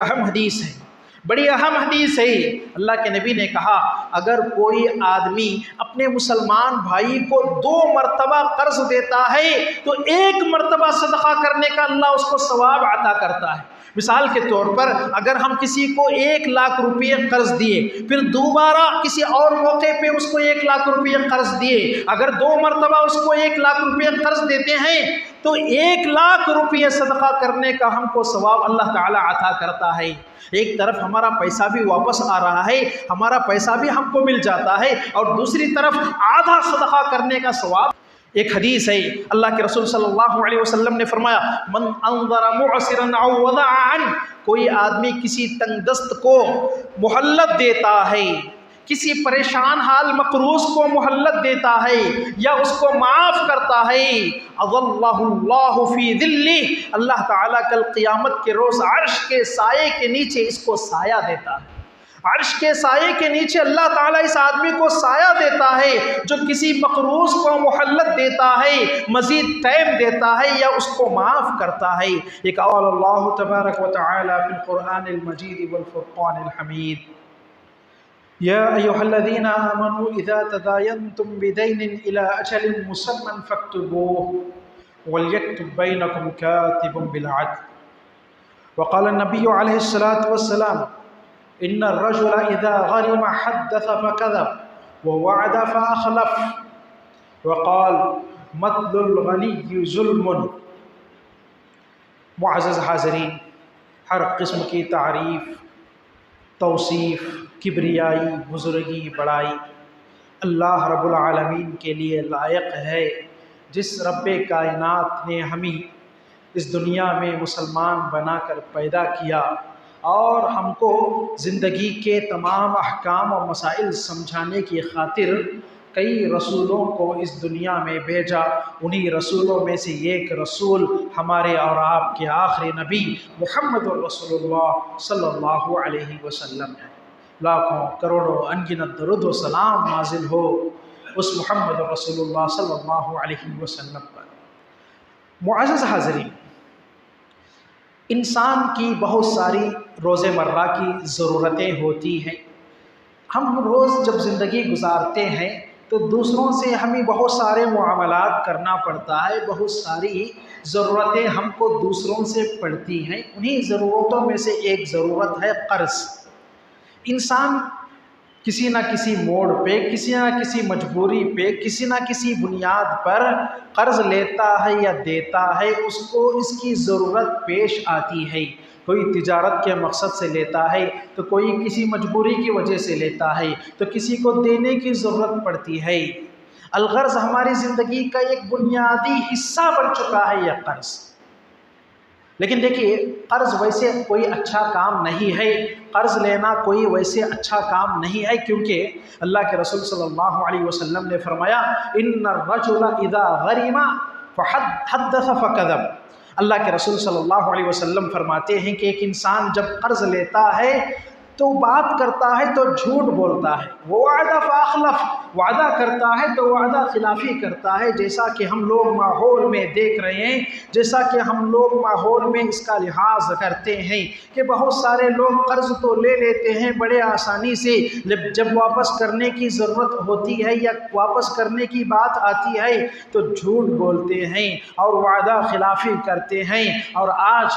اہم حدیث ہے، بڑی اہم حدیث ہے۔ اللہ کے نبی نے کہا اگر کوئی آدمی اپنے مسلمان بھائی کو 2 مرتبہ قرض دیتا ہے تو 1 مرتبہ صدقہ کرنے کا اللہ اس کو ثواب عطا کرتا ہے۔ مثال کے طور پر اگر ہم کسی کو 1 لاکھ روپے قرض دیے، پھر دوبارہ کسی اور موقع پہ اس کو 1 لاکھ روپے قرض دیے، اگر 2 مرتبہ اس کو 1 لاکھ روپے قرض دیتے ہیں تو 1 لاکھ روپے صدقہ کرنے کا ہم کو ثواب اللہ تعالی عطا کرتا ہے۔ ایک طرف ہمارا پیسہ بھی واپس آ رہا ہے، ہمارا پیسہ بھی ہم کو مل جاتا ہے، اور دوسری طرف آدھا صدقہ کرنے کا ثواب۔ ایک حدیث ہے، اللہ کے رسول صلی اللہ علیہ وسلم نے فرمایا من انظر معسرا او وضع عنه، کوئی آدمی کسی تنگ دست کو مہلت دیتا ہے، کسی پریشان حال مقروض کو مہلت دیتا ہے یا اس کو معاف کرتا ہے، اظلہ اللہ فی ظلہ، اللہ تعالیٰ کل قیامت کے روز عرش کے سائے کے نیچے اس کو سایہ دیتا ہے۔ عرش کے سائے کے نیچے اللہ تعالیٰ اس آدمی کو سایہ دیتا ہے جو کسی مقروض کو مہلت دیتا ہے، مزید ٹائم دیتا ہے یا اس کو معاف کرتا ہے۔ یہ قال اللہ تبارک و تعالی فی القرآن المجید والفرقان الحمید یا ایھا الذین آمنوا اذا تداینتم بدین الی اجل مسمى فاکتبوه وليکتب بینکم کاتب بالعدل۔ وقال النبی علیہ الصلاۃ والسلام ان الرجل اذا غرم حدث فكذب ووعد فاخلف وقال مثل الغنی ظلم۔ معزز حاضرین، ہر قسم کی تعریف، توصیف، کبریائی، بزرگی، بڑائی اللہ رب العالمین کے لیے لائق ہے، جس رب کائنات نے ہمیں اس دنیا میں مسلمان بنا کر پیدا کیا اور ہم کو زندگی کے تمام احکام اور مسائل سمجھانے کی خاطر کئی رسولوں کو اس دنیا میں بھیجا۔ انہی رسولوں میں سے ایک رسول ہمارے اور آپ کے آخری نبی محمد رسول اللہ صلی اللہ علیہ وسلم ہے۔ لاکھوں کروڑوں انگنت درود و سلام نازل ہو اس محمد رسول اللہ صلی اللہ علیہ وسلم پر۔ معزز حاضرین، انسان کی بہت ساری روزمرہ کی ضرورتیں ہوتی ہیں۔ ہم روز جب زندگی گزارتے ہیں تو دوسروں سے ہمیں بہت سارے معاملات کرنا پڑتا ہے، بہت ساری ضرورتیں ہم کو دوسروں سے پڑتی ہیں۔ انہی ضرورتوں میں سے ایک ضرورت ہے قرض۔ انسان کسی نہ کسی موڑ پہ، کسی نہ کسی مجبوری پہ، کسی نہ کسی بنیاد پر قرض لیتا ہے یا دیتا ہے، اس کو اس کی ضرورت پیش آتی ہے۔ کوئی تجارت کے مقصد سے لیتا ہے تو کوئی کسی مجبوری کی وجہ سے لیتا ہے تو کسی کو دینے کی ضرورت پڑتی ہے۔ الغرض ہماری زندگی کا ایک بنیادی حصہ بن چکا ہے یہ قرض۔ لیکن دیکھیے، قرض ویسے کوئی اچھا کام نہیں ہے، قرض لینا کوئی ویسے اچھا کام نہیں ہے، کیونکہ اللہ کے رسول صلی اللہ علیہ وسلم نے فرمایا ان الرجل اذا غرم فحدث فكذب۔ اللہ کے رسول صلی اللہ علیہ وسلم فرماتے ہیں کہ ایک انسان جب قرض لیتا ہے تو بات کرتا ہے تو جھوٹ بولتا ہے، وعد فاخلف، وعدہ کرتا ہے تو وعدہ خلافی کرتا ہے، جیسا کہ ہم لوگ ماحول میں دیکھ رہے ہیں، جیسا کہ ہم لوگ ماحول میں اس کا لحاظ کرتے ہیں کہ بہت سارے لوگ قرض تو لے لیتے ہیں بڑے آسانی سے، جب واپس کرنے کی ضرورت ہوتی ہے یا واپس کرنے کی بات آتی ہے تو جھوٹ بولتے ہیں اور وعدہ خلافی کرتے ہیں، اور آج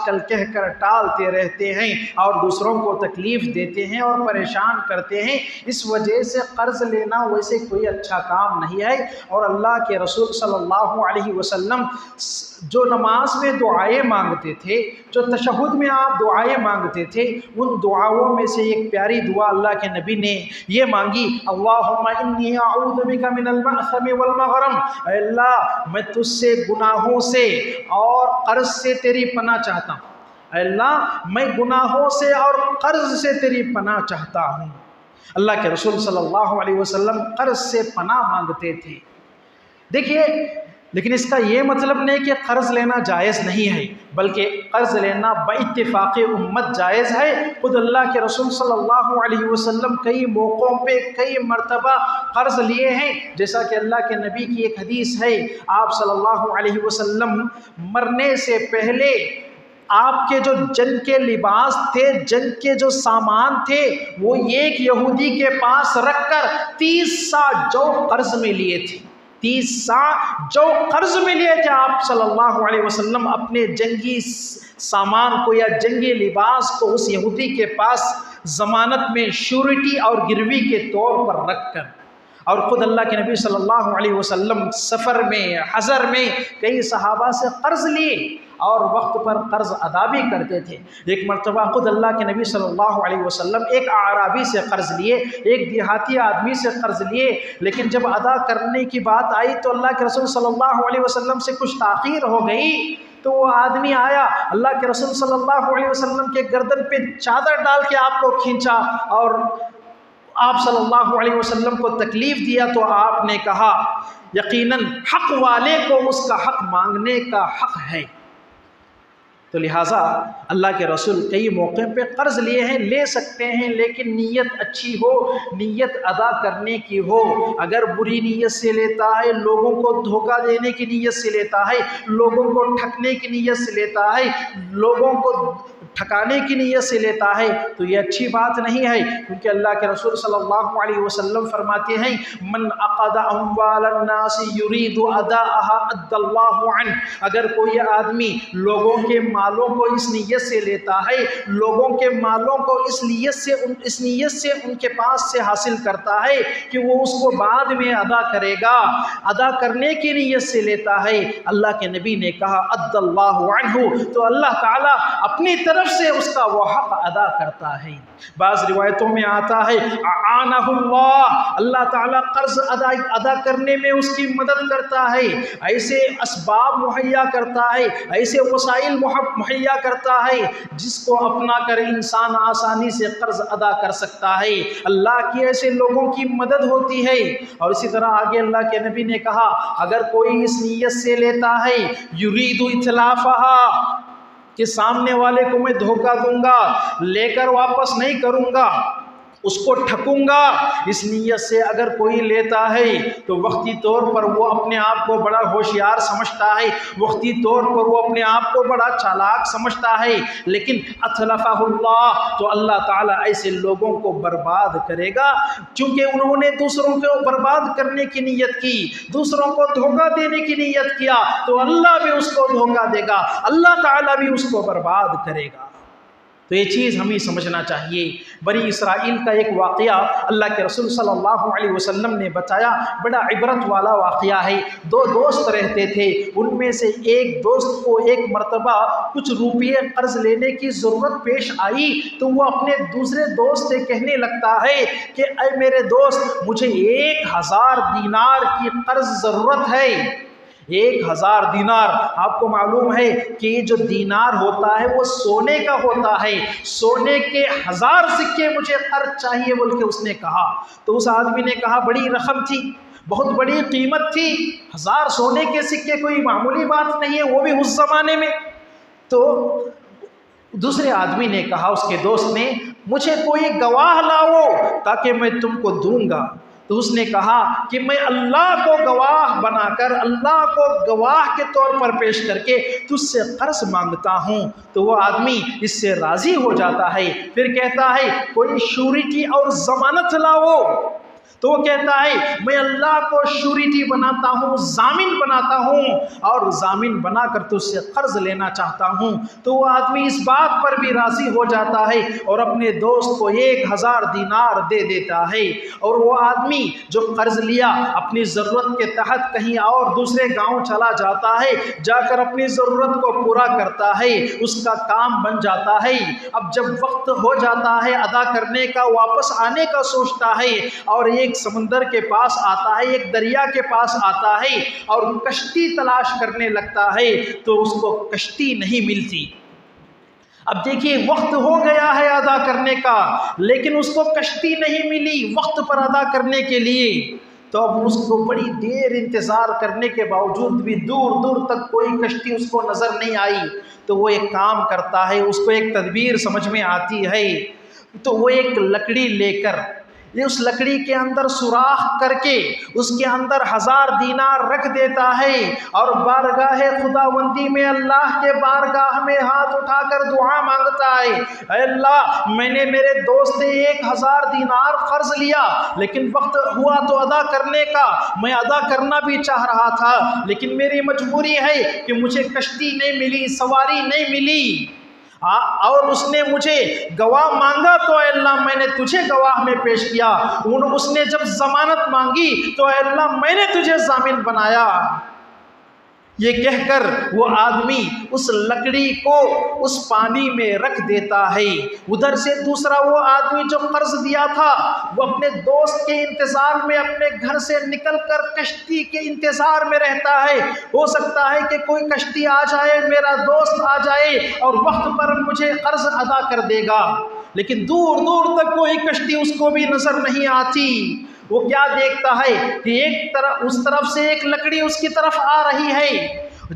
کل کہہ کر ٹالتے رہتے ہیں اور دوسروں کو تکلیف دیتے ہیں اور پریشان کرتے ہیں۔ اس وجہ سے قرض لینا ویسے کوئی اچھا کام نہیں ہے۔ اور اللہ کے رسول صلی اللہ علیہ وسلم جو نماز میں دعائیں مانگتے تھے، جو تشہد میں آپ دعائیں مانگتے تھے، ان دعاؤں میں سے ایک پیاری دعا اللہ کے نبی نے یہ مانگی، اللہم انی اعوذ بک من المأثم والمغرم، اے اللہ میں تجھ سے گناہوں سے اور قرض سے تیری پناہ چاہتا ہوں، اے اللہ میں گناہوں سے اور قرض سے تیری پناہ چاہتا ہوں۔ اللہ کے رسول صلی اللہ علیہ وسلم قرض سے پناہ مانگتے تھے۔ دیکھیے، لیکن اس کا یہ مطلب نہیں کہ قرض لینا جائز نہیں ہے، بلکہ قرض لینا باتفاق امت جائز ہے۔ خود اللہ کے رسول صلی اللہ علیہ وسلم کئی موقعوں پہ کئی مرتبہ قرض لیے ہیں، جیسا کہ اللہ کے نبی کی ایک حدیث ہے، آپ صلی اللہ علیہ وسلم مرنے سے پہلے آپ کے جو جنگ کے لباس تھے، جنگ کے جو سامان تھے، وہ ایک یہودی کے پاس رکھ کر 30 سا جو قرض میں لیے تھے، 30 سا جو قرض میں لیے تھے آپ صلی اللہ علیہ وسلم اپنے جنگی سامان کو یا جنگی لباس کو اس یہودی کے پاس ضمانت میں شیورٹی اور گروی کے طور پر رکھ کر، اور خود اللہ کے نبی صلی اللہ علیہ وسلم سفر میں، حضر میں کئی صحابہ سے قرض لیے اور وقت پر قرض ادا بھی کرتے تھے۔ ایک مرتبہ خود اللہ کے نبی صلی اللہ علیہ وسلم ایک اعرابی سے قرض لیے، ایک دیہاتی آدمی سے قرض لیے، لیکن جب ادا کرنے کی بات آئی تو اللہ کے رسول صلی اللہ علیہ وسلم سے کچھ تاخیر ہو گئی، تو وہ آدمی آیا، اللہ کے رسول صلی اللہ علیہ وسلم کے گردن پہ چادر ڈال کے آپ کو کھینچا اور آپ صلی اللہ علیہ وسلم کو تکلیف دیا، تو آپ نے کہا یقیناً حق والے کو اس کا حق مانگنے کا حق ہے۔ تو لہٰذا اللہ کے رسول کئی موقع پہ قرض لیے ہیں، لے سکتے ہیں، لیکن نیت اچھی ہو، نیت ادا کرنے کی ہو۔ اگر بری نیت سے لیتا ہے، لوگوں کو دھوکہ دینے کی نیت سے لیتا ہے، لوگوں کو ٹھگنے کی نیت سے لیتا ہے، لوگوں کو ٹھکانے کی نیت سے لیتا ہے، تو یہ اچھی بات نہیں ہے، کیونکہ اللہ کے رسول صلی اللہ علیہ وسلم فرماتے ہیں من عقد اموال الناس یرید اداءها ادى اللہ عنہ، اگر کوئی آدمی لوگوں کے مالوں کو اس نیت سے لیتا ہے، لوگوں کے مالوں کو اس نیت سے ان کے پاس سے حاصل کرتا ہے کہ وہ اس کو بعد میں ادا کرے گا، ادا کرنے کی نیت سے لیتا ہے، اللہ کے نبی نے کہا ادى اللہ عنہ، تو اللہ تعالیٰ اپنی طرف سے اس کا وہ حق ادا کرتا ہے۔ بعض روایتوں میں آتا ہے اعانہ اللہ، اللہ تعالیٰ قرض ادا کرنے میں اس کی مدد کرتا ہے، ایسے اسباب مہیا کرتا ہے، ایسے وسائل مہیا کرتا ہے جس کو اپنا کر انسان آسانی سے قرض ادا کر سکتا ہے۔ اللہ کی ایسے لوگوں کی مدد ہوتی ہے۔ اور اسی طرح آگے اللہ کے نبی نے کہا اگر کوئی اس نیت سے لیتا ہے یرید اتلافها، کہ سامنے والے کو میں دھوکہ دوں گا، لے کر واپس نہیں کروں گا، اس کو ٹھکوں گا، اس نیت سے اگر کوئی لیتا ہے تو وقتی طور پر وہ اپنے آپ کو بڑا ہوشیار سمجھتا ہے، وقتی طور پر وہ اپنے آپ کو بڑا چالاک سمجھتا ہے، لیکن اتلفہ اللہ، تو اللہ تعالیٰ ایسے لوگوں کو برباد کرے گا، چونکہ انہوں نے دوسروں کو برباد کرنے کی نیت کی، دوسروں کو دھوکہ دینے کی نیت کیا، تو اللہ بھی اس کو دھوکہ دے گا، اللہ تعالیٰ بھی اس کو برباد کرے گا۔ تو یہ چیز ہمیں سمجھنا چاہیے۔ بنی اسرائیل کا ایک واقعہ اللہ کے رسول صلی اللہ علیہ وسلم نے بتایا، بڑا عبرت والا واقعہ ہے۔ دو دوست رہتے تھے، ان میں سے ایک دوست کو ایک مرتبہ کچھ روپیے قرض لینے کی ضرورت پیش آئی، تو وہ اپنے دوسرے دوست سے کہنے لگتا ہے کہ اے میرے دوست، مجھے 1000 دینار کی قرض ضرورت ہے۔ 1000 دینار، آپ کو معلوم ہے کہ یہ جو دینار ہوتا ہے وہ سونے کا ہوتا ہے، سونے کے 1000 سکے مجھے قرض چاہیے بول کے اس نے کہا۔ تو اس آدمی نے کہا بڑی رقم تھی، بہت بڑی قیمت تھی، 1000 سونے کے سکے کوئی معمولی بات نہیں ہے، وہ بھی اس زمانے میں۔ تو دوسرے آدمی نے کہا، اس کے دوست نے، مجھے کوئی گواہ لاؤ تاکہ میں تم کو دوں گا۔ تو اس نے کہا کہ میں اللہ کو گواہ بنا کر، اللہ کو گواہ کے طور پر پیش کر کے تجھ سے قرض مانگتا ہوں۔ تو وہ آدمی اس سے راضی ہو جاتا ہے، پھر کہتا ہے کوئی شیورٹی اور ضمانت لاؤ۔ تو وہ کہتا ہے میں اللہ کو شیورٹی بناتا ہوں، ضامن بناتا ہوں، اور ضامن بنا کر تجھ سے قرض لینا چاہتا ہوں۔ تو وہ آدمی اس بات پر بھی راضی ہو جاتا ہے اور اپنے دوست کو 1000 دینار دے دیتا ہے۔ اور وہ آدمی جو قرض لیا اپنی ضرورت کے تحت کہیں اور دوسرے گاؤں چلا جاتا ہے، جا کر اپنی ضرورت کو پورا کرتا ہے، اس کا کام بن جاتا ہے۔ اب جب وقت ہو جاتا ہے ادا کرنے کا، واپس آنے کا سوچتا ہے، اور ایک سمندر کے پاس آتا ہے، ایک دریا کے پاس آتا ہے اور کشتی تلاش کرنے لگتا ہے، تو اس کو کشتی نہیں ملتی۔ اب دیکھیے وقت ہو گیا ہے ادا کرنے کا، لیکن اس کو کشتی نہیں ملی وقت پر ادا کرنے کے لیے۔ تو اب اس کو بڑی دیر انتظار کرنے کے باوجود بھی دور دور تک کوئی کشتی اس کو نظر نہیں آئی۔ تو وہ ایک کام کرتا ہے، اس کو ایک تدبیر سمجھ میں آتی ہے، تو وہ ایک لکڑی لے کر یہ اس لکڑی کے اندر سوراخ کر کے اس کے اندر 1000 دینار رکھ دیتا ہے اور بارگاہ خداوندی میں اللہ کے بارگاہ میں ہاتھ اٹھا کر دعا مانگتا ہے، اے اللہ میں نے میرے دوست سے 1000 دینار قرض لیا، لیکن وقت ہوا تو ادا کرنے کا، میں ادا کرنا بھی چاہ رہا تھا، لیکن میری مجبوری ہے کہ مجھے کشتی نہیں ملی، سواری نہیں ملی، اور اس نے مجھے گواہ مانگا تو اے اللہ میں نے تجھے گواہ میں پیش کیا، اس نے جب ضمانت مانگی تو اے اللہ میں نے تجھے ضامن بنایا۔ یہ کہہ کر وہ آدمی اس لکڑی کو اس پانی میں رکھ دیتا ہے۔ ادھر سے دوسرا وہ آدمی جو قرض دیا تھا وہ اپنے دوست کے انتظار میں اپنے گھر سے نکل کر کشتی کے انتظار میں رہتا ہے، ہو سکتا ہے کہ کوئی کشتی آ جائے، میرا دوست آ جائے اور وقت پر مجھے قرض ادا کر دے گا، لیکن دور دور تک کوئی کشتی اس کو بھی نظر نہیں آتی۔ وہ کیا دیکھتا ہے کہ اس طرف سے ایک لکڑی اس کی طرف آ رہی ہے،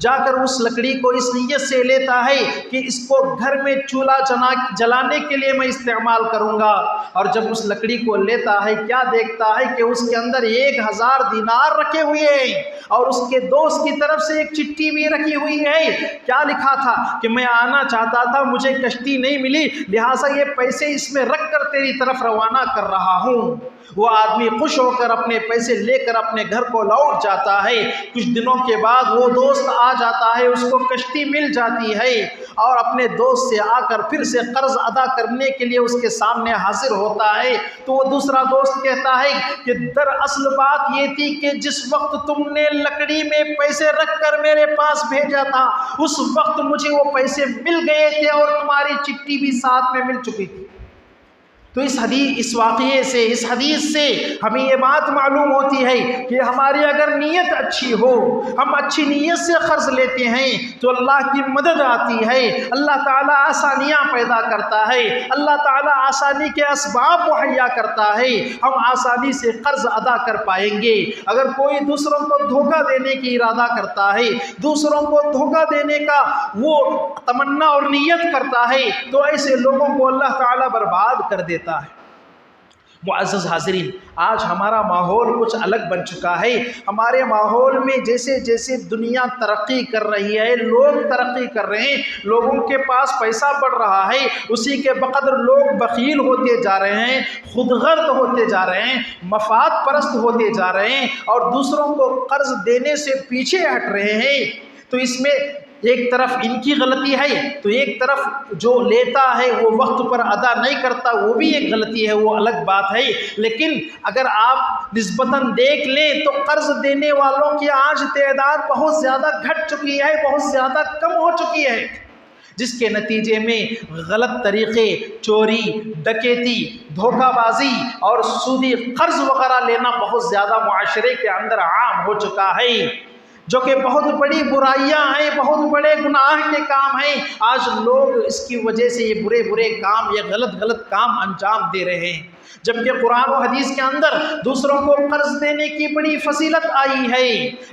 جا کر اس لکڑی کو اس نیت سے لیتا ہے کہ اس کو گھر میں چولہا جلانے کے لیے میں استعمال کروں گا، اور جب اس لکڑی کو لیتا ہے کیا دیکھتا ہے کہ اس کے اندر 1000 دینار رکھے ہوئے ہیں، اور اس کے دوست کی طرف سے ایک چٹھی بھی رکھی ہوئی ہے۔ کیا لکھا تھا کہ میں آنا چاہتا تھا، مجھے کشتی نہیں ملی، لہٰذا یہ پیسے اس میں رکھ کر تیری طرف روانہ کر رہا ہوں۔ وہ آدمی خوش ہو کر اپنے پیسے لے کر اپنے گھر کو لوٹ جاتا ہے۔ کچھ دنوں کے بعد وہ دوست آ جاتا ہے، اس کو کشتی مل جاتی ہے، اور اپنے دوست سے آ کر پھر سے قرض ادا کرنے کے لیے اس کے سامنے حاضر ہوتا ہے۔ تو وہ دوسرا دوست کہتا ہے کہ دراصل بات یہ تھی کہ جس وقت تم نے لکڑی میں پیسے رکھ کر میرے پاس بھیجا تھا اس وقت مجھے وہ پیسے مل گئے تھے اور تمہاری چٹھی بھی ساتھ میں مل چکی تھی۔ تو اس واقعے سے، اس حدیث سے ہمیں یہ بات معلوم ہوتی ہے کہ ہماری اگر نیت اچھی ہو، ہم اچھی نیت سے قرض لیتے ہیں تو اللہ کی مدد آتی ہے، اللہ تعالیٰ آسانیاں پیدا کرتا ہے، اللہ تعالیٰ آسانی کے اسباب مہیا کرتا ہے، ہم آسانی سے قرض ادا کر پائیں گے۔ اگر کوئی دوسروں کو دھوکہ دینے کی ارادہ کرتا ہے، دوسروں کو دھوکہ دینے کا وہ تمنا اور نیت کرتا ہے، تو ایسے لوگوں کو اللہ تعالیٰ برباد کر دیتا ہے۔ معزز حاضرین، آج ہمارا ماحول کچھ الگ بن چکا ہے۔ ہمارے ماحول میں جیسے جیسے دنیا ترقی کر رہی ہے، لوگ ترقی کر رہے ہیں، لوگوں کے پاس پیسہ بڑھ رہا ہے، اسی کے بقدر لوگ بخیل ہوتے جا رہے ہیں، خود غرض ہوتے جا رہے ہیں، مفاد پرست ہوتے جا رہے ہیں، اور دوسروں کو قرض دینے سے پیچھے ہٹ رہے ہیں۔ تو اس میں ایک طرف ان کی غلطی ہے، تو ایک طرف جو لیتا ہے وہ وقت پر ادا نہیں کرتا، وہ بھی ایک غلطی ہے، وہ الگ بات ہے۔ لیکن اگر آپ نسبتاً دیکھ لیں تو قرض دینے والوں کی آج تعداد بہت زیادہ گھٹ چکی ہے، بہت زیادہ کم ہو چکی ہے، جس کے نتیجے میں غلط طریقے، چوری، ڈکیتی، دھوکہ بازی اور سودی قرض وغیرہ لینا بہت زیادہ معاشرے کے اندر عام ہو چکا ہے، جو کہ بہت بڑی برائیاں ہیں، بہت بڑے گناہ کے کام ہیں۔ آج لوگ اس کی وجہ سے یہ برے کام، یہ غلط کام انجام دے رہے ہیں، جبکہ قرآن و حدیث کے اندر دوسروں کو قرض دینے کی بڑی فضیلت آئی ہے۔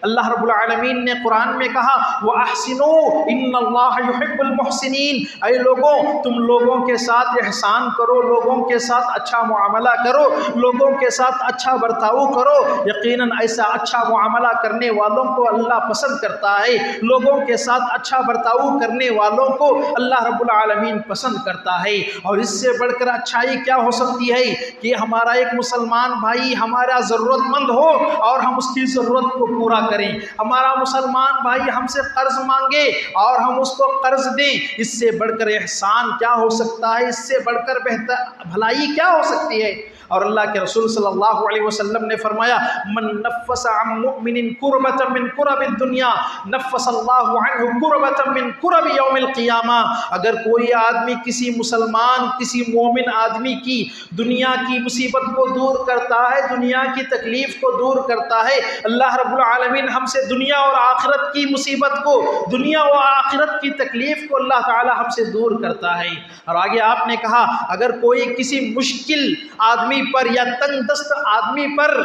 اللہ رب العالمین نے قرآن میں کہا وَأَحْسِنُوا إِنَّ اللَّهَ يُحِبُّ الْمُحْسِنِينَ، اے لوگوں تم لوگوں کے ساتھ احسان کرو، لوگوں کے ساتھ اچھا معاملہ کرو، لوگوں کے ساتھ اچھا برتاؤ کرو، یقیناً ایسا اچھا معاملہ کرنے والوں کو اللہ پسند کرتا ہے، لوگوں کے ساتھ اچھا برتاؤ کرنے والوں کو اللہ رب العالمین پسند کرتا ہے۔ اور اس سے بڑھ کر اچھائی کیا ہو سکتی ہے کہ ہمارا ایک مسلمان بھائی ہمارا ضرورت مند ہو اور ہم اس کی ضرورت کو پورا کریں، ہمارا مسلمان بھائی ہم سے قرض مانگے اور ہم اس کو قرض دیں، اس سے بڑھ کر احسان کیا ہو سکتا ہے، اس سے بڑھ کر بہتر بھلائی کیا ہو سکتی ہے۔ اور اللہ کے رسول صلی اللہ علیہ وسلم نے فرمایا من نفس عن مؤمن کربۃ من کرب الدنیا نفس اللہ عنہ کربۃ من کرب یوم القیامہ، اگر کوئی آدمی کسی مسلمان، کسی مومن آدمی کی دنیا کی مصیبت کو دور کرتا ہے، دنیا کی تکلیف کو دور کرتا ہے، اللہ رب العالمین ہم سے دنیا اور آخرت کی مصیبت کو، دنیا و آخرت کی تکلیف کو اللہ تعالی ہم سے دور کرتا ہے۔ اور آگے آپ نے کہا اگر کوئی کسی مشکل آدمی پر یا تنگ دست آدمی پر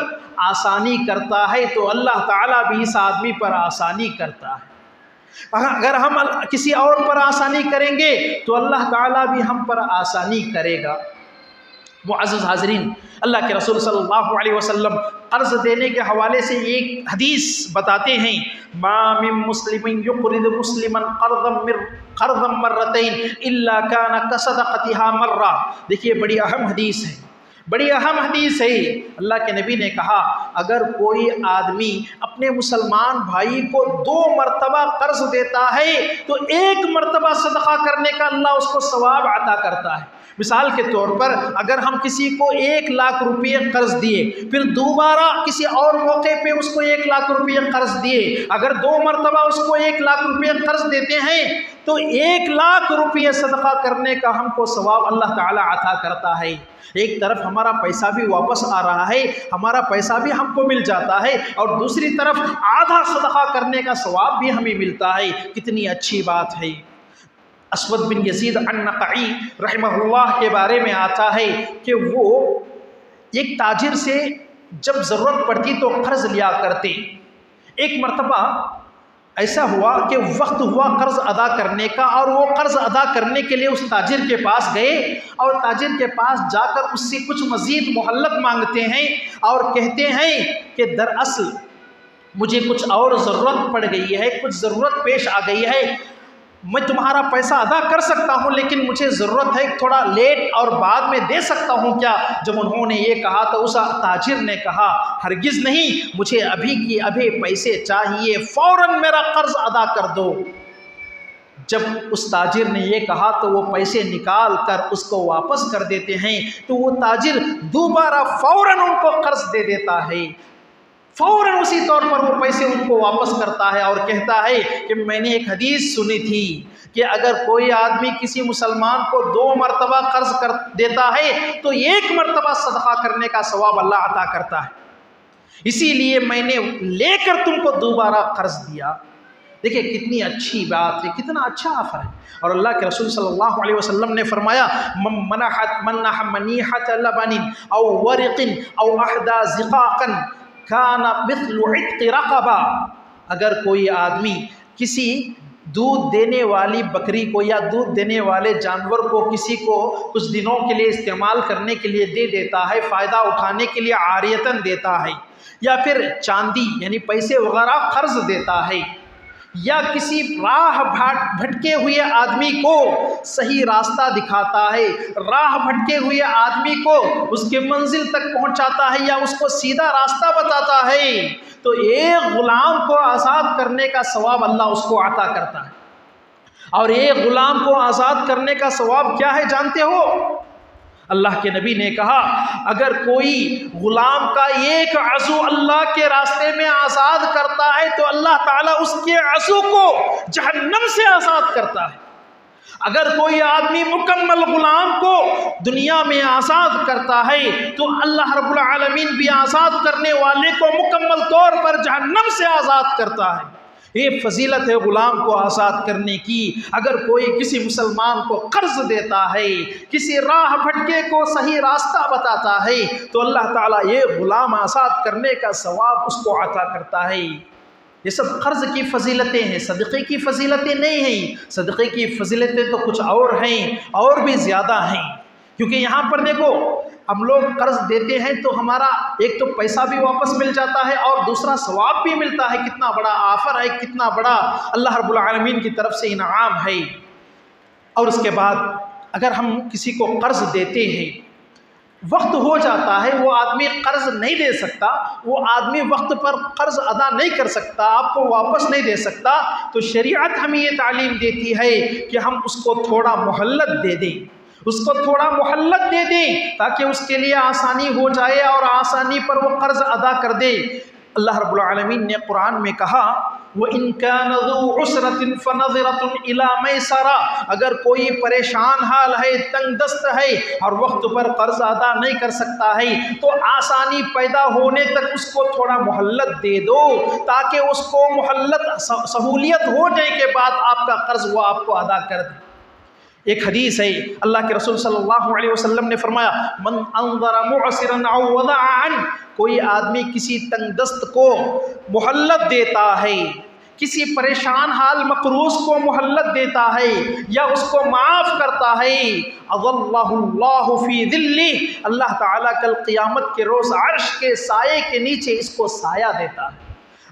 آسانی کرتا ہے تو اللہ تعالیٰ بھی اس آدمی پر آسانی کرتا ہے، اگر ہم کسی اور پر آسانی کریں گے تو اللہ تعالیٰ بھی ہم پر آسانی کرے گا۔ معزز حاضرین، اللہ کے رسول صلی اللہ علیہ وسلم قرض دینے کے حوالے سے ایک حدیث بتاتے ہیں، ما من مسلم یقرض مسلما قرضا مرتين الا كان كصدقتها مرہ۔ دیکھیے بڑی اہم حدیث ہے، بڑی اہم حدیث ہے۔ اللہ کے نبی نے کہا اگر کوئی آدمی اپنے مسلمان بھائی کو 2 مرتبہ قرض دیتا ہے تو 1 مرتبہ صدقہ کرنے کا اللہ اس کو ثواب عطا کرتا ہے۔ مثال کے طور پر اگر ہم کسی کو 1 لاکھ روپے قرض دیے، پھر دوبارہ کسی اور موقع پہ اس کو 1 لاکھ روپے قرض دیے، اگر 2 مرتبہ اس کو 1 لاکھ روپے قرض دیتے ہیں تو 1 لاکھ روپے صدقہ کرنے کا ہم کو ثواب اللہ تعالیٰ عطا کرتا ہے۔ ایک طرف ہمارا پیسہ بھی واپس آ رہا ہے، ہمارا پیسہ بھی ہم کو مل جاتا ہے، اور دوسری طرف آدھا صدقہ کرنے کا ثواب بھی ہمیں ملتا ہے۔ کتنی اچھی بات ہے۔ اسود بن یزید النقعی رحمہ اللہ کے بارے میں آتا ہے کہ وہ ایک تاجر سے جب ضرورت پڑتی تو قرض لیا کرتے۔ ایک مرتبہ ایسا ہوا کہ وقت ہوا قرض ادا کرنے کا، اور وہ قرض ادا کرنے کے لیے اس تاجر کے پاس گئے، اور تاجر کے پاس جا کر اس سے کچھ مزید مہلت مانگتے ہیں اور کہتے ہیں کہ دراصل مجھے کچھ اور ضرورت پڑ گئی ہے، کچھ ضرورت پیش آ گئی ہے، میں تمہارا پیسہ ادا کر سکتا ہوں لیکن مجھے ضرورت ہے، تھوڑا لیٹ اور بعد میں دے سکتا ہوں کیا؟ جب انہوں نے یہ کہا تو اس تاجر نے کہا ہرگز نہیں، مجھے ابھی کی ابھی پیسے چاہیے، فوراً میرا قرض ادا کر دو۔ جب اس تاجر نے یہ کہا تو وہ پیسے نکال کر اس کو واپس کر دیتے ہیں، تو وہ تاجر دوبارہ فوراً ان کو قرض دے دیتا ہے، فوراً اسی طور پر وہ پیسے ان کو واپس کرتا ہے، اور کہتا ہے کہ میں نے ایک حدیث سنی تھی کہ اگر کوئی آدمی کسی مسلمان کو 2 مرتبہ قرض کر دیتا ہے تو 1 مرتبہ صدقہ کرنے کا ثواب اللہ عطا کرتا ہے، اسی لیے میں نے لے کر تم کو دوبارہ قرض دیا۔ دیکھیں کتنی اچھی بات ہے، کتنا اچھا آفر ہے۔ اور اللہ کے رسول صلی اللہ علیہ وسلم نے فرمایا منح منیحۃ لبن او ورق او احدى زقاقا کان مثل عتق رقبہ۔ اگر کوئی آدمی کسی دودھ دینے والی بکری کو یا دودھ دینے والے جانور کو کسی کو کچھ دنوں کے لیے استعمال کرنے کے لیے دے دیتا ہے، فائدہ اٹھانے کے لیے عاریتاً دیتا ہے، یا پھر چاندی یعنی پیسے وغیرہ قرض دیتا ہے، یا کسی راہ بھٹکے ہوئے آدمی کو صحیح راستہ دکھاتا ہے، راہ بھٹکے ہوئے آدمی کو اس کے منزل تک پہنچاتا ہے یا اس کو سیدھا راستہ بتاتا ہے، تو ایک غلام کو آزاد کرنے کا ثواب اللہ اس کو عطا کرتا ہے۔ اور ایک غلام کو آزاد کرنے کا ثواب کیا ہے جانتے ہو؟ اللہ کے نبی نے کہا اگر کوئی غلام کا ایک عضو اللہ کے راستے میں آزاد کرتا ہے تو اللہ تعالیٰ اس کے عضو کو جہنم سے آزاد کرتا ہے۔ اگر کوئی آدمی مکمل غلام کو دنیا میں آزاد کرتا ہے تو اللہ رب العالمین بھی آزاد کرنے والے کو مکمل طور پر جہنم سے آزاد کرتا ہے۔ یہ فضیلت ہے غلام کو آزاد کرنے کی۔ اگر کوئی کسی مسلمان کو قرض دیتا ہے، کسی راہ بھٹکے کو صحیح راستہ بتاتا ہے تو اللہ تعالیٰ یہ غلام آزاد کرنے کا ثواب اس کو عطا کرتا ہے۔ یہ سب قرض کی فضیلتیں ہیں، صدقے کی فضیلتیں نہیں ہیں۔ صدقے کی فضیلتیں تو کچھ اور ہیں، اور بھی زیادہ ہیں، کیونکہ یہاں پر دیکھو ہم لوگ قرض دیتے ہیں تو ہمارا ایک تو پیسہ بھی واپس مل جاتا ہے اور دوسرا ثواب بھی ملتا ہے۔ کتنا بڑا آفر ہے، کتنا بڑا اللہ رب العالمین کی طرف سے انعام ہے۔ اور اس کے بعد اگر ہم کسی کو قرض دیتے ہیں، وقت ہو جاتا ہے، وہ آدمی قرض نہیں دے سکتا، وہ آدمی وقت پر قرض ادا نہیں کر سکتا، آپ کو واپس نہیں دے سکتا، تو شریعت ہمیں یہ تعلیم دیتی ہے کہ ہم اس کو تھوڑا مہلت دے دیں، اس کو تھوڑا مہلت دے دیں تاکہ اس کے لیے آسانی ہو جائے اور آسانی پر وہ قرض ادا کر دے۔ اللہ رب العالمین نے قرآن میں کہا وَإِن كَانَ ذُو عُسْرَةٍ فَنَظِرَةٌ إِلَىٰ مَيْسَرَةٍ، اگر کوئی پریشان حال ہے، تنگ دست ہے اور وقت پر قرض ادا نہیں کر سکتا ہے تو آسانی پیدا ہونے تک اس کو تھوڑا مہلت دے دو تاکہ اس کو مہلت سہولیت ہونے کے بعد آپ کا قرض وہ آپ کو ادا کر دے۔ ایک حدیث ہے، اللہ کے رسول صلی اللہ علیہ وسلم نے فرمایا من انظر معسرا عوض عنه، کوئی آدمی کسی تنگ دست کو مہلت دیتا ہے، کسی پریشان حال مقروض کو مہلت دیتا ہے یا اس کو معاف کرتا ہے، اظلہ اللہ فی ظلہ، اللہ تعالیٰ کل قیامت کے روز عرش کے سائے کے نیچے اس کو سایہ دیتا ہے۔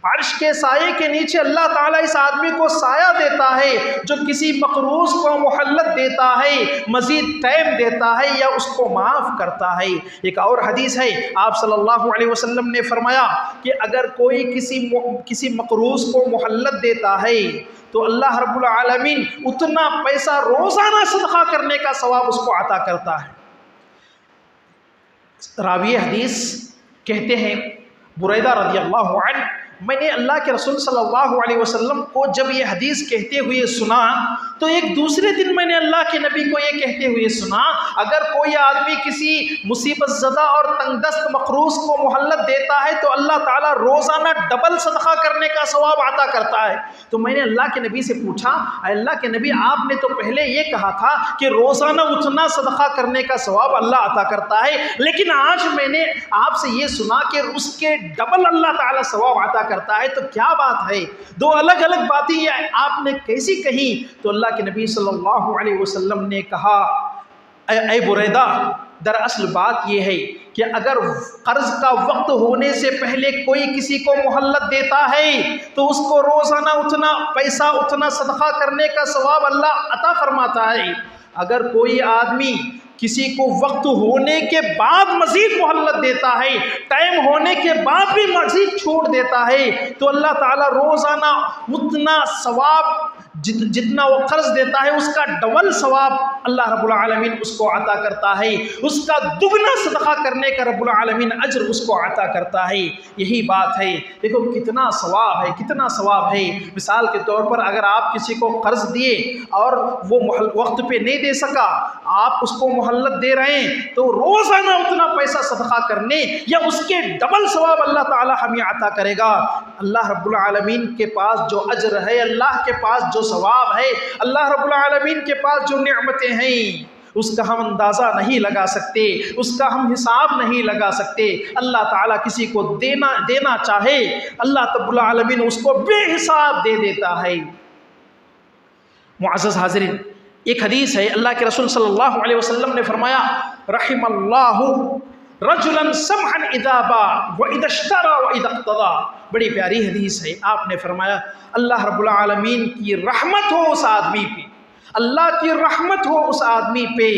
عرش کے سائے کے نیچے اللہ تعالیٰ اس آدمی کو سایہ دیتا ہے جو کسی مقروض کو مہلت دیتا ہے، مزید ٹائم دیتا ہے یا اس کو معاف کرتا ہے۔ ایک اور حدیث ہے، آپ صلی اللہ علیہ وسلم نے فرمایا کہ اگر کوئی کسی مقروض کو مہلت دیتا ہے تو اللہ رب العالمین اتنا پیسہ روزانہ صدقہ کرنے کا ثواب اس کو عطا کرتا ہے۔ راوی حدیث کہتے ہیں بریدہ رضی اللہ عنہ، میں نے اللہ کے رسول صلی اللہ علیہ وسلم کو جب یہ حدیث کہتے ہوئے سنا تو ایک دوسرے دن میں نے اللہ کے نبی کو یہ کہتے ہوئے سنا، اگر کوئی آدمی کسی مصیبت زدہ اور تنگ دست مقروض کو مہلت دیتا ہے تو اللہ تعالیٰ روزانہ ڈبل صدقہ کرنے کا ثواب عطا کرتا ہے۔ تو میں نے اللہ کے نبی سے پوچھا، اے اللہ کے نبی، آپ نے تو پہلے یہ کہا تھا کہ روزانہ اتنا صدقہ کرنے کا ثواب اللہ عطا کرتا ہے، لیکن آج میں نے آپ سے یہ سنا کہ اس کے ڈبل اللہ تعالیٰ ثواب عطا کرتا ہے، تو کیا بات ہے؟ دو الگ الگ باتیں یہ آپ نے کیسی کہی؟ تو اللہ کے نبی صلی اللہ علیہ وسلم نے کہا، اے بریدہ، دراصل بات یہ ہے کہ اگر قرض کا وقت ہونے سے پہلے کوئی کسی کو مہلت دیتا ہے تو اس کو روزانہ اتنا پیسہ اتنا صدقہ کرنے کا ثواب اللہ عطا فرماتا ہے۔ اگر کوئی آدمی کسی کو وقت ہونے کے بعد مزید مہلت دیتا ہے، ٹائم ہونے کے بعد بھی مزید چھوڑ دیتا ہے، تو اللہ تعالیٰ روزانہ اتنا ثواب جتنا وہ قرض دیتا ہے اس کا ڈبل ثواب اللہ رب العالمین اس کو عطا کرتا ہے، اس کا دگنا صدقہ کرنے کا رب العالمین اجر اس کو عطا کرتا ہے۔ یہی بات ہے، دیکھو کتنا ثواب ہے، کتنا ثواب ہے۔ مثال کے طور پر اگر آپ کسی کو قرض دیے اور وہ وقت پہ نہیں دے سکا، آپ اس کو مہلت دے رہے ہیں، تو روزانہ اتنا پیسہ صدقہ کرنے یا اس کے ڈبل ثواب اللہ تعالیٰ ہمیں عطا کرے گا۔ اللہ رب العالمین کے پاس جو اجر ہے، اللہ کے پاس جو ثواب ہے، اللہ رب العالمین کے پاس جو نعمتیں ہیں، اس کا ہم اندازہ نہیں لگا سکتے، اس کا ہم حساب نہیں لگا سکتے۔ اللہ تعالیٰ کسی کو دینا چاہے، اللہ رب العالمین اس کو بے حساب دے دیتا ہے۔ معزز حاضرین، ایک حدیث ہے، اللہ کے رسول صلی اللہ علیہ وسلم نے فرمایا، رحم اللہ رجلا سمحا اذا باع واذا اشترى واذا اقتضى۔ بڑی پیاری حدیث ہے۔ آپ نے فرمایا اللہ رب العالمین کی رحمت ہو اس آدمی پہ، اللہ کی رحمت ہو اس آدمی پہ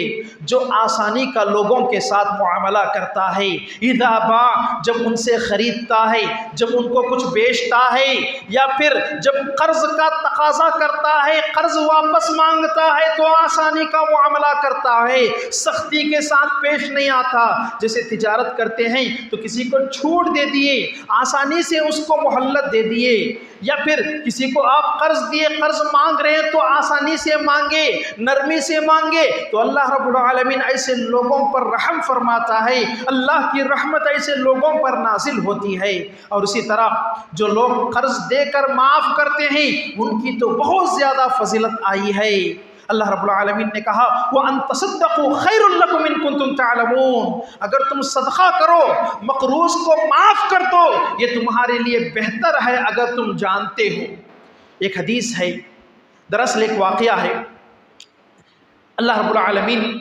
جو آسانی کا لوگوں کے ساتھ معاملہ کرتا ہے، اذا باع، جب ان سے خریدتا ہے، جب ان کو کچھ بیچتا ہے، یا پھر جب قرض کا تقاضا کرتا ہے، قرض واپس مانگتا ہے تو آسانی کا معاملہ کرتا ہے، سختی کے ساتھ پیش نہیں آتا۔ جیسے تجارت کرتے ہیں تو کسی کو چھوٹ دے دیے، آسانی سے اس کو مہلت دے دیے، یا پھر کسی کو آپ قرض دیے، قرض مانگ رہے ہیں تو آسانی سے مانگے، نرمی سے مانگے، تو اللہ رب العالمین ایسے لوگوں پر رحم فرماتا ہے، اللہ کی رحمت ایسے لوگوں پر نازل ہوتی ہے۔ اور اسی طرح جو لوگ قرض دے کر معاف کرتے ہیں ان کی تو بہت زیادہ فضیلت آئی ہے۔ اللہ رب العالمین نے کہا وَأَن تَصَدَّقُوا خَيْرٌ لَكُمْ إِن كُنتُمْ تَعْلَمُونَ، اگر تم صدقہ کرو، مقروض کو معاف کر دو، یہ تمہارے لیے بہتر ہے اگر تم جانتے ہو۔ ایک حدیث ہے، دراصل ایک واقعہ ہے، اللہ رب العالمین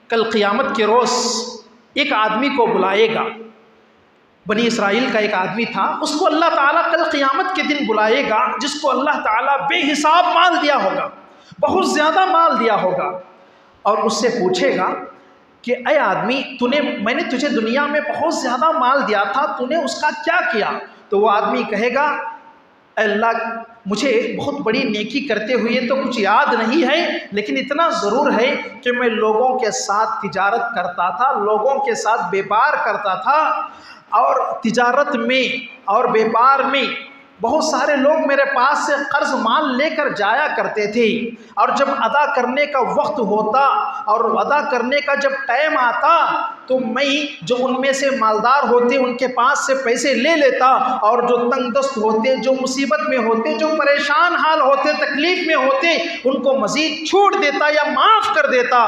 کل قیامت کے روز ایک آدمی کو بلائے گا۔ بنی اسرائیل کا ایک آدمی تھا، اس کو اللہ تعالیٰ کل قیامت کے دن بلائے گا، جس کو اللہ تعالیٰ بے حساب مال دیا ہوگا، بہت زیادہ مال دیا ہوگا، اور اس سے پوچھے گا کہ اے آدمی، میں نے تجھے دنیا میں بہت زیادہ مال دیا تھا، تو نے اس کا کیا کیا؟ تو وہ آدمی کہے گا اے اللہ، مجھے بہت بڑی نیکی کرتے ہوئے تو کچھ یاد نہیں ہے، لیکن اتنا ضرور ہے کہ میں لوگوں کے ساتھ تجارت کرتا تھا، لوگوں کے ساتھ بیپار کرتا تھا، اور تجارت میں اور بیپار میں بہت سارے لوگ میرے پاس سے قرض مال لے کر جایا کرتے تھے، اور جب ادا کرنے کا وقت ہوتا اور ادا کرنے کا جب ٹائم آتا تو میں جو ان میں سے مالدار ہوتے ان کے پاس سے پیسے لے لیتا، اور جو تنگ دست ہوتے، جو مصیبت میں ہوتے، جو پریشان حال ہوتے، تکلیف میں ہوتے، ان کو مزید چھوٹ دیتا یا معاف کر دیتا۔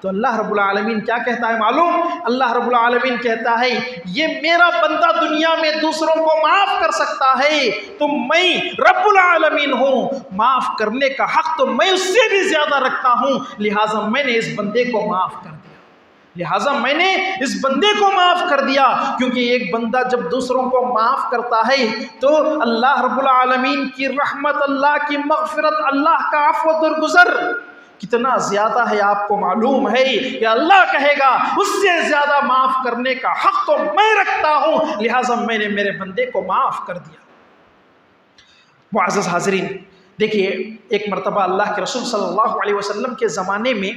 تو اللہ رب العالمین کیا کہتا ہے معلوم؟ اللہ رب العالمین کہتا ہے یہ میرا بندہ دنیا میں دوسروں کو معاف کر سکتا ہے تو میں رب العالمین ہوں، معاف کرنے کا حق تو میں اس سے بھی زیادہ رکھتا ہوں، لہٰذا میں نے اس بندے کو معاف کر دیا، لہٰذا میں نے اس بندے کو معاف کر دیا۔ کیونکہ ایک بندہ جب دوسروں کو معاف کرتا ہے تو اللہ رب العالمین کی رحمت، اللہ کی مغفرت، اللہ کا عفو و درگزر کتنا زیادہ ہے آپ کو معلوم ہے کہ اللہ کہے گا اس سے زیادہ معاف کرنے کا حق تو میں رکھتا ہوں، لہٰذا میں نے میرے بندے کو معاف کر دیا۔ معزز حاضرین، دیکھیے ایک مرتبہ اللہ کے رسول صلی اللہ علیہ وسلم کے زمانے میں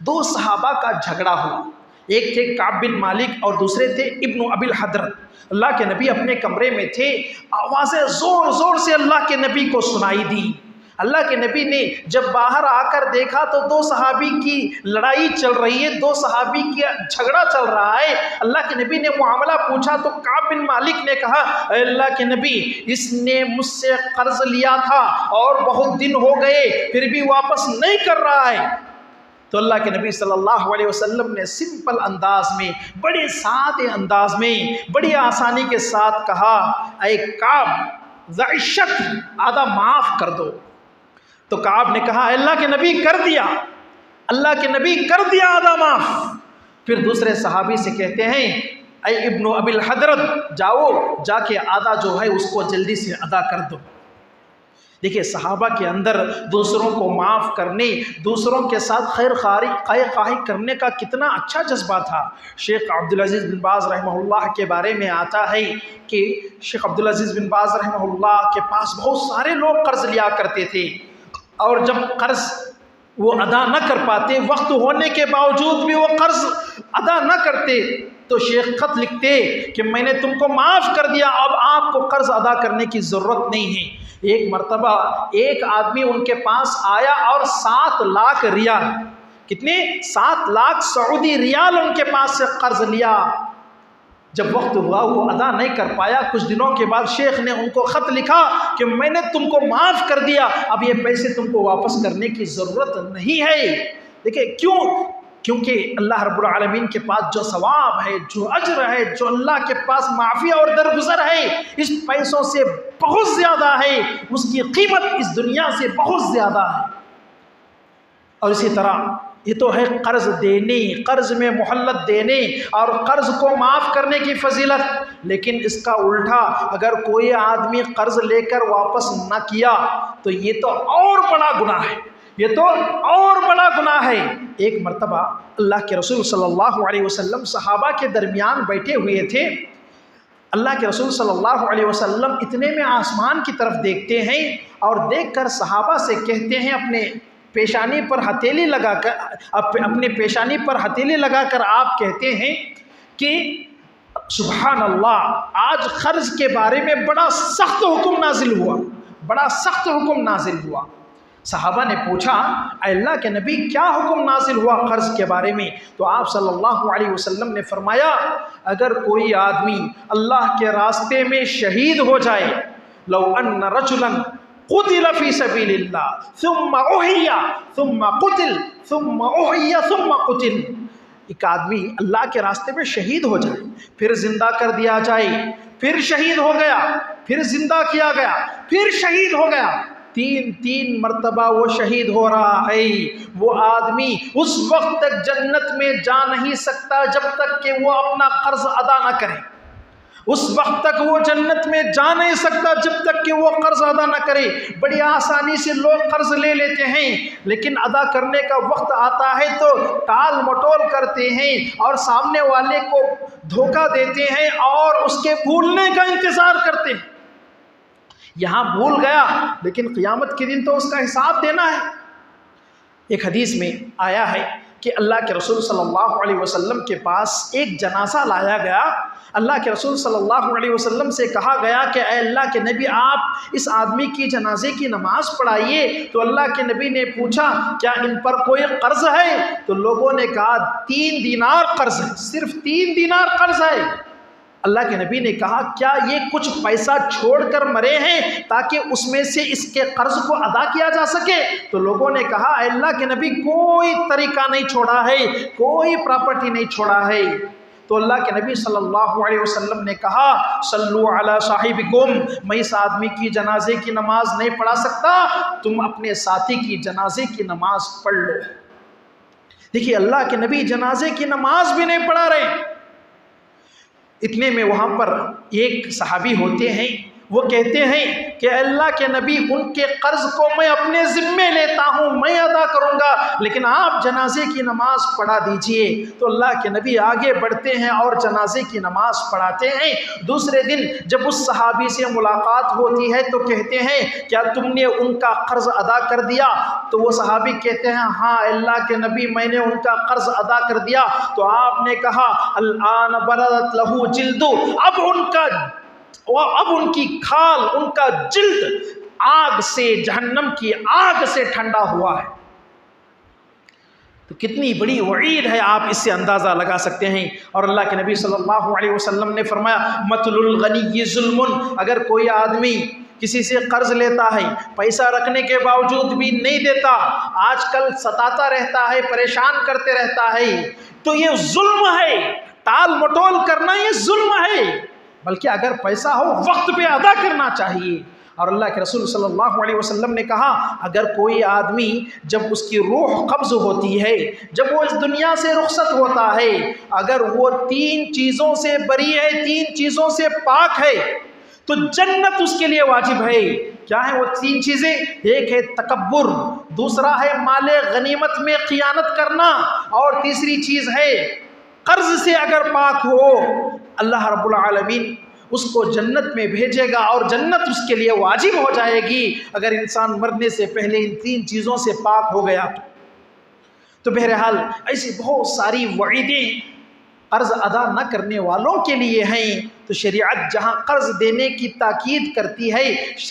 دو صحابہ کا جھگڑا ہوا، ایک تھے کعب بن مالک اور دوسرے تھے ابن ابی الحدرد۔ اللہ کے نبی اپنے کمرے میں تھے، آوازیں زور زور سے اللہ کے نبی کو سنائی دی۔ اللہ کے نبی نے جب باہر آ کر دیکھا تو دو صحابی کی لڑائی چل رہی ہے، دو صحابی کی جھگڑا چل رہا ہے۔ اللہ کے نبی نے معاملہ پوچھا تو کعب بن مالک نے کہا اے اللہ کے نبی، اس نے مجھ سے قرض لیا تھا اور بہت دن ہو گئے پھر بھی واپس نہیں کر رہا ہے۔ تو اللہ کے نبی صلی اللہ علیہ وسلم نے سمپل انداز میں، بڑے سادے انداز میں، بڑی آسانی کے ساتھ کہا اے کعب ذعشت آدھا معاف کر دو۔ تو کعب نے کہا اے اللہ کے نبی کر دیا، اللہ کے نبی کر دیا آدھا معاف۔ پھر دوسرے صحابی سے کہتے ہیں اے ابن ابی الحدرد جاؤ جا کے آدھا جو ہے اس کو جلدی سے ادا کر دو۔ دیکھیے صحابہ کے اندر دوسروں کو معاف کرنے، دوسروں کے ساتھ خیر خواہی کرنے کا کتنا اچھا جذبہ تھا۔ شیخ عبدالعزیز بن باز رحمہ اللہ کے بارے میں آتا ہے کہ شیخ عبدالعزیز بن باز رحمہ اللہ کے پاس بہت سارے لوگ قرض لیا کرتے تھے، اور جب قرض وہ ادا نہ کر پاتے، وقت ہونے کے باوجود بھی وہ قرض ادا نہ کرتے تو شیخ خط لکھتے کہ میں نے تم کو معاف کر دیا، اب آپ کو قرض ادا کرنے کی ضرورت نہیں ہے۔ ایک مرتبہ ایک آدمی ان کے پاس آیا اور 7 لاکھ ریال، کتنے؟ 7 لاکھ سعودی ریال ان کے پاس سے قرض لیا۔ جب وقت ہوا وہ ادا نہیں کر پایا، کچھ دنوں کے بعد شیخ نے ان کو خط لکھا کہ میں نے تم کو معاف کر دیا، اب یہ پیسے تم کو واپس کرنے کی ضرورت نہیں ہے۔ دیکھیں کیوں؟ کیونکہ اللہ رب العالمین کے پاس جو ثواب ہے، جو اجر ہے، جو اللہ کے پاس معافی اور درگزر ہے، اس پیسوں سے بہت زیادہ ہے، اس کی قیمت اس دنیا سے بہت زیادہ ہے۔ اور اسی طرح یہ تو ہے قرض دینے، قرض میں مہلت دینے اور قرض کو معاف کرنے کی فضیلت، لیکن اس کا الٹا اگر کوئی آدمی قرض لے کر واپس نہ کیا تو یہ تو اور بڑا گناہ ہے، یہ تو اور بڑا گناہ ہے۔ ایک مرتبہ اللہ کے رسول صلی اللہ علیہ وسلم صحابہ کے درمیان بیٹھے ہوئے تھے۔ اللہ کے رسول صلی اللہ علیہ وسلم اتنے میں آسمان کی طرف دیکھتے ہیں اور دیکھ کر صحابہ سے کہتے ہیں، اپنے پیشانی پر ہتھیلی لگا کر آپ کہتے ہیں کہ سبحان اللہ، آج قرض کے بارے میں بڑا سخت حکم نازل ہوا، بڑا سخت حکم نازل ہوا۔ صحابہ نے پوچھا اے اللہ کے نبی کیا حکم نازل ہوا قرض کے بارے میں؟ تو آپ صلی اللہ علیہ وسلم نے فرمایا اگر کوئی آدمی اللہ کے راستے میں شہید ہو جائے، لو ان رجلا قتل فی سبیل اللہ ثم احی ثم قتل ثم احی ثم قتل، ایک آدمی اللہ کے راستے میں شہید ہو جائے، پھر زندہ کر دیا جائے، پھر شہید ہو گیا، پھر زندہ کیا گیا، پھر شہید ہو گیا، 3 مرتبہ وہ شہید ہو رہا ہے، وہ آدمی اس وقت تک جنت میں جا نہیں سکتا جب تک کہ وہ اپنا قرض ادا نہ کرے، اس وقت تک وہ جنت میں جا نہیں سکتا جب تک کہ وہ قرض ادا نہ کرے۔ بڑی آسانی سے لوگ قرض لے لیتے ہیں، لیکن ادا کرنے کا وقت آتا ہے تو ٹال مٹول کرتے ہیں اور سامنے والے کو دھوکہ دیتے ہیں اور اس کے بھولنے کا انتظار کرتے ہیں۔ یہاں بھول گیا لیکن قیامت کے دن تو اس کا حساب دینا ہے۔ ایک حدیث میں آیا ہے کہ اللہ کے رسول صلی اللہ علیہ وسلم کے پاس ایک جنازہ لایا گیا، اللہ کے رسول صلی اللہ علیہ وسلم سے کہا گیا کہ اے اللہ کے نبی آپ اس آدمی کی جنازے کی نماز پڑھائیے، تو اللہ کے نبی نے پوچھا کیا ان پر کوئی قرض ہے؟ تو لوگوں نے کہا 3 دینار قرض ہے، صرف 3 دینار قرض ہے۔ اللہ کے نبی نے کہا کیا یہ کچھ پیسہ چھوڑ کر مرے ہیں تاکہ اس میں سے اس کے قرض کو ادا کیا جا سکے؟ تو لوگوں نے کہا اے اللہ کے نبی کوئی طریقہ نہیں چھوڑا ہے، کوئی پراپرٹی نہیں چھوڑا ہے۔ تو اللہ کے نبی صلی اللہ علیہ وسلم نے کہا صلو علی صاحبکم، میں اس آدمی کی جنازے کی نماز نہیں پڑھا سکتا، تم اپنے ساتھی کی جنازے کی نماز پڑھ لو۔ دیکھیے اللہ کے نبی جنازے کی نماز بھی نہیں پڑھا رہے۔ اتنے میں وہاں پر ایک صحابی ہوتے ہیں، وہ کہتے ہیں کہ اللہ کے نبی ان کے قرض کو میں اپنے ذمے لیتا ہوں، میں ادا کروں گا، لیکن آپ جنازے کی نماز پڑھا دیجئے۔ تو اللہ کے نبی آگے بڑھتے ہیں اور جنازے کی نماز پڑھاتے ہیں۔ دوسرے دن جب اس صحابی سے ملاقات ہوتی ہے تو کہتے ہیں کیا تم نے ان کا قرض ادا کر دیا؟ تو وہ صحابی کہتے ہیں ہاں اللہ کے نبی میں نے ان کا قرض ادا کر دیا۔ تو آپ نے کہا الآن بردت لہو جلد، اب ان کی کھال، ان کا جلد آگ سے، جہنم کی آگ سے ٹھنڈا ہوا ہے۔ تو کتنی بڑی وعید ہے، آپ اس سے اندازہ لگا سکتے ہیں۔ اور اللہ کے نبی صلی اللہ علیہ وسلم نے فرمایا مطل الغنی ظلم، اگر کوئی آدمی کسی سے قرض لیتا ہے، پیسہ رکھنے کے باوجود بھی نہیں دیتا، آج کل ستاتا رہتا ہے، پریشان کرتے رہتا ہے، تو یہ ظلم ہے، ٹال مٹول کرنا یہ ظلم ہے، بلکہ اگر پیسہ ہو وقت پہ ادا کرنا چاہیے۔ اور اللہ کے رسول صلی اللہ علیہ وسلم نے کہا اگر کوئی آدمی جب اس کی روح قبض ہوتی ہے، جب وہ اس دنیا سے رخصت ہوتا ہے، اگر وہ 3 چیزوں سے بری ہے، 3 چیزوں سے پاک ہے، تو جنت اس کے لیے واجب ہے۔ کیا ہیں وہ 3 چیزیں؟ ایک ہے تکبر، دوسرا ہے مال غنیمت میں خیانت کرنا، اور تیسری چیز ہے قرض سے اگر پاک ہو، اللہ رب العالمین اس کو جنت میں بھیجے گا اور جنت اس کے لیے واجب ہو جائے گی اگر انسان مرنے سے پہلے ان 3 چیزوں سے پاک ہو گیا۔ تو بہرحال ایسی بہت ساری وعیدیں قرض ادا نہ کرنے والوں کے لیے ہیں۔ تو شریعت جہاں قرض دینے کی تاکید کرتی ہے،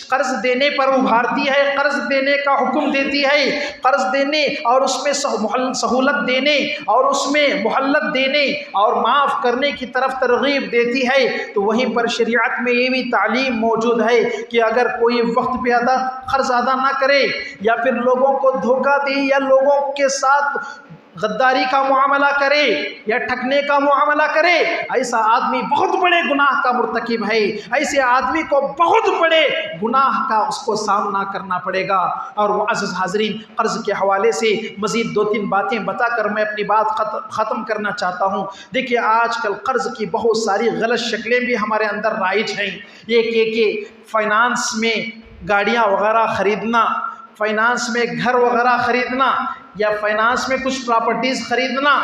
قرض دینے پر ابھارتی ہے، قرض دینے کا حکم دیتی ہے، قرض دینے اور اس میں سہولت دینے اور اس میں مہلت دینے اور معاف کرنے کی طرف ترغیب دیتی ہے، تو وہیں پر شریعت میں یہ بھی تعلیم موجود ہے کہ اگر کوئی وقت پہ قرض ادا نہ کرے یا پھر لوگوں کو دھوکہ دے یا لوگوں کے ساتھ غداری کا معاملہ کرے یا ٹھگنے کا معاملہ کرے، ایسا آدمی بہت بڑے گناہ کا مرتکب ہے، ایسے آدمی کو بہت بڑے گناہ کا اس کو سامنا کرنا پڑے گا۔ اور معزز حاضرین، قرض کے حوالے سے مزید 2-3 باتیں بتا کر میں اپنی بات ختم کرنا چاہتا ہوں۔ دیکھیے آج کل قرض کی بہت ساری غلط شکلیں بھی ہمارے اندر رائج ہیں۔ ایک کہ فائنانس میں گاڑیاں وغیرہ خریدنا، فائنانس میں گھر وغیرہ خریدنا یا فائنانس میں کچھ پراپرٹیز خریدنا،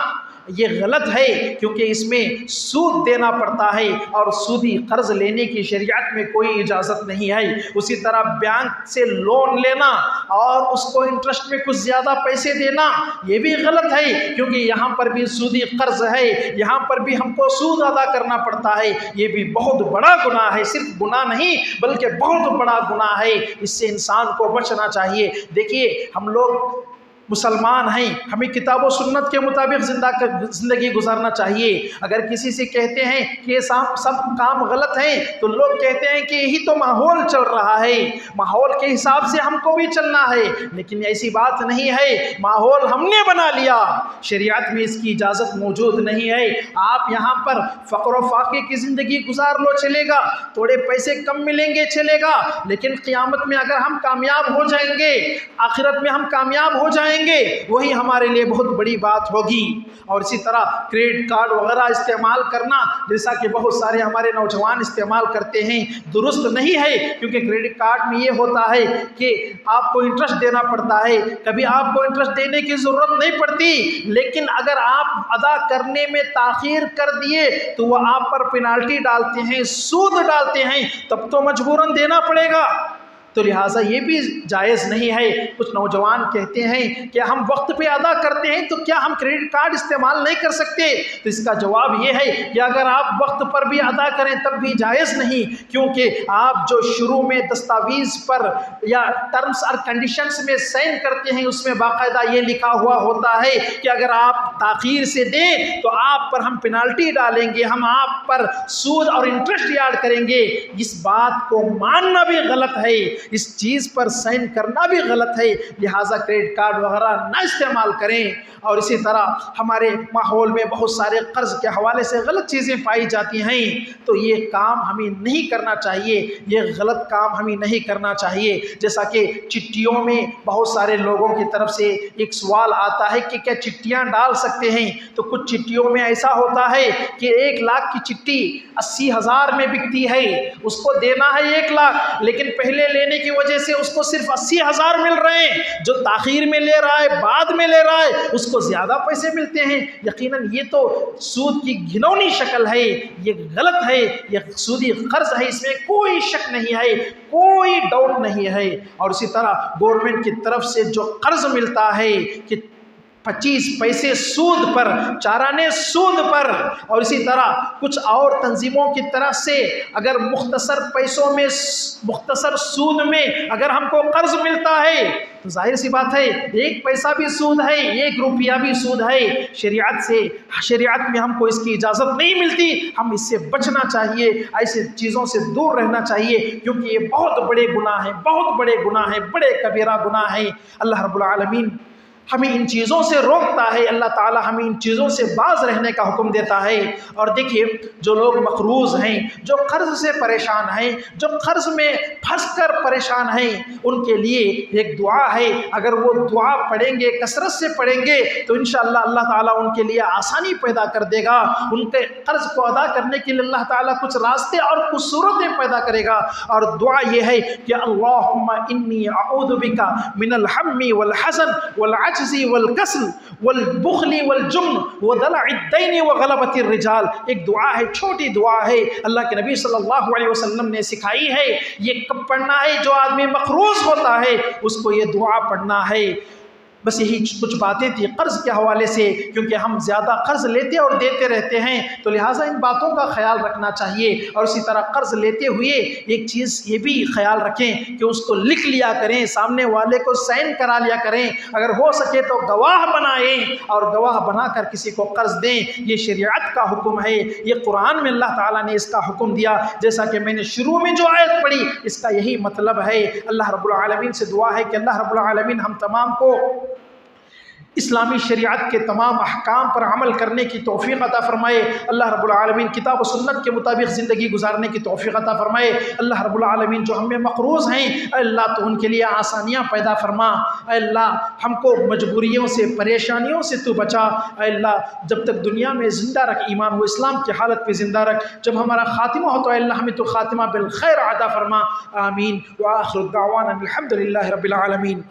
یہ غلط ہے کیونکہ اس میں سود دینا پڑتا ہے اور سودی قرض لینے کی شریعت میں کوئی اجازت نہیں ہے۔ اسی طرح بینک سے لون لینا اور اس کو انٹرسٹ میں کچھ زیادہ پیسے دینا، یہ بھی غلط ہے کیونکہ یہاں پر بھی سودی قرض ہے، یہاں پر بھی ہم کو سود ادا کرنا پڑتا ہے، یہ بھی بہت بڑا گناہ ہے، صرف گناہ نہیں بلکہ بہت بڑا گناہ ہے، اس سے انسان کو بچنا چاہیے۔ دیکھیے ہم لوگ مسلمان ہیں، ہمیں کتاب و سنت کے مطابق زندگی گزارنا چاہیے۔ اگر کسی سے کہتے ہیں کہ یہ سب کام غلط ہیں تو لوگ کہتے ہیں کہ یہی تو ماحول چل رہا ہے، ماحول کے حساب سے ہم کو بھی چلنا ہے، لیکن ایسی بات نہیں ہے، ماحول ہم نے بنا لیا، شریعت میں اس کی اجازت موجود نہیں ہے۔ آپ یہاں پر فقر و فاقے کی زندگی گزار لو چلے گا، تھوڑے پیسے کم ملیں گے چلے گا، لیکن قیامت میں اگر ہم کامیاب ہو جائیں گے، آخرت میں ہم کامیاب ہو جائیں گے، وہی ہمارے لیے بہت بڑی بات ہوگی۔ اور اسی طرح کریڈٹ کارڈ وغیرہ استعمال کرنا، جیسا کہ بہت سارے ہمارے نوجوان استعمال کرتے ہیں، درست نہیں ہے، کیونکہ کریڈٹ کارڈ میں یہ ہوتا ہے کہ آپ کو انٹرسٹ دینا پڑتا ہے، کبھی آپ کو انٹرسٹ دینے کی ضرورت نہیں پڑتی، لیکن اگر آپ ادا کرنے میں تاخیر کر دیے تو وہ آپ پر پینالٹی ڈالتے ہیں، سود ڈالتے ہیں، تب تو مجبوراً دینا پڑے گا۔ تو لہٰذا یہ بھی جائز نہیں ہے۔ کچھ نوجوان کہتے ہیں کہ ہم وقت پہ ادا کرتے ہیں تو کیا ہم کریڈٹ کارڈ استعمال نہیں کر سکتے؟ تو اس کا جواب یہ ہے کہ اگر آپ وقت پر بھی ادا کریں تب بھی جائز نہیں، کیونکہ آپ جو شروع میں دستاویز پر یا ٹرمز اور کنڈیشنز میں سائن کرتے ہیں اس میں باقاعدہ یہ لکھا ہوا ہوتا ہے کہ اگر آپ تاخیر سے دیں تو آپ پر ہم پینالٹی ڈالیں گے، ہم آپ پر سود اور انٹرسٹ یاد کریں گے۔ اس بات کو ماننا بھی غلط ہے، اس چیز پر سائن کرنا بھی غلط ہے، لہٰذا کریڈٹ کارڈ وغیرہ نہ استعمال کریں۔ اور اسی طرح ہمارے ماحول میں بہت سارے قرض کے حوالے سے غلط چیزیں پائی جاتی ہیں، تو یہ کام ہمیں نہیں کرنا چاہیے، یہ غلط کام ہمیں نہیں کرنا چاہیے۔ جیسا کہ چٹھیوں میں بہت سارے لوگوں کی طرف سے ایک سوال آتا ہے کہ کیا چٹھیاں ڈال سکتے ہیں؟ تو کچھ چٹھیوں میں ایسا ہوتا ہے کہ 1 لاکھ کی چٹھی 80,000 میں بکتی ہے، اس کو دینا ہے 1 لاکھ، لیکن پہلے لینے کی وجہ سے اس کو صرف 80,000 مل رہے ہیں، جو تاخیر میں لے رہا ہے، بعد میں لے رہا ہے، اس کو زیادہ پیسے ملتے ہیں۔ یقیناً یہ تو سود کی گھنونی شکل ہے، یہ غلط ہے، یہ سودی قرض ہے، اس میں کوئی شک نہیں ہے، کوئی ڈاؤٹ نہیں ہے۔ اور اسی طرح گورنمنٹ کی طرف سے جو قرض ملتا ہے کہ 25 پیسے سود پر، چارانے سود پر، اور اسی طرح کچھ اور تنظیموں کی طرف سے اگر مختصر پیسوں میں، مختصر سود میں اگر ہم کو قرض ملتا ہے تو ظاہر سی بات ہے 1 پیسہ بھی سود ہے، 1 روپیہ بھی سود ہے۔ شریعت میں ہم کو اس کی اجازت نہیں ملتی، ہم اس سے بچنا چاہیے، ایسے چیزوں سے دور رہنا چاہیے، کیونکہ یہ بہت بڑے گناہ ہیں، بہت بڑے گناہ ہیں، بڑے کبیرہ گناہ ہیں۔ اللہ رب العالمین ہمیں ان چیزوں سے روکتا ہے، اللہ تعالی ہمیں ان چیزوں سے باز رہنے کا حکم دیتا ہے۔ اور دیکھیے جو لوگ مقروض ہیں، جو قرض سے پریشان ہیں، جو قرض میں پھنس کر پریشان ہیں، ان کے لیے ایک دعا ہے، اگر وہ دعا پڑھیں گے، کثرت سے پڑھیں گے تو انشاءاللہ اللہ تعالیٰ ان کے لیے آسانی پیدا کر دے گا، ان کے قرض کو ادا کرنے کے لیے اللہ تعالیٰ کچھ راستے اور کچھ صورتیں پیدا کرے گا۔ اور دعا یہ ہے کہ اللہم انی اعوذ بک من الہم والحزن والعجز والکسل والبخل والجبن ودلع الدین وغلبۃ الرجال۔ ایک دعا ہے، چھوٹی دعا ہے، اللہ کے نبی صلی اللہ علیہ وسلم نے سکھائی ہے۔ یہ کب پڑھنا ہے؟ جو آدمی مقروض ہوتا ہے اس کو یہ دعا پڑھنا ہے۔ بس یہی کچھ باتیں تھی قرض کے حوالے سے، کیونکہ ہم زیادہ قرض لیتے اور دیتے رہتے ہیں، تو لہٰذا ان باتوں کا خیال رکھنا چاہیے۔ اور اسی طرح قرض لیتے ہوئے ایک چیز یہ بھی خیال رکھیں کہ اس کو لکھ لیا کریں، سامنے والے کو سائن کرا لیا کریں، اگر ہو سکے تو گواہ بنائیں اور گواہ بنا کر کسی کو قرض دیں۔ یہ شریعت کا حکم ہے، یہ قرآن میں اللہ تعالیٰ نے اس کا حکم دیا، جیسا کہ میں نے شروع میں جو آیت پڑھی اس کا یہی مطلب ہے۔ اللہ رب العالمین سے دعا ہے کہ اللہ رب العالمین ہم تمام کو اسلامی شریعت کے تمام احکام پر عمل کرنے کی توفیق عطا فرمائے۔ اللہ رب العالمین کتاب و سنت کے مطابق زندگی گزارنے کی توفیق عطا فرمائے۔ اللہ رب العالمین جو ہم میں مقروض ہیں، اے اللہ تو ان کے لیے آسانیاں پیدا فرما، اے اللہ ہم کو مجبوریوں سے، پریشانیوں سے تو بچا، اے اللہ جب تک دنیا میں زندہ رکھ، ایمان و اسلام کی حالت پہ زندہ رکھ، جب ہمارا خاتمہ ہو تو اے اللہ ہمیں تو خاتمہ بالخیر عطا فرما، آمین۔ وآخر دعوانا الحمد للہ رب العالمین۔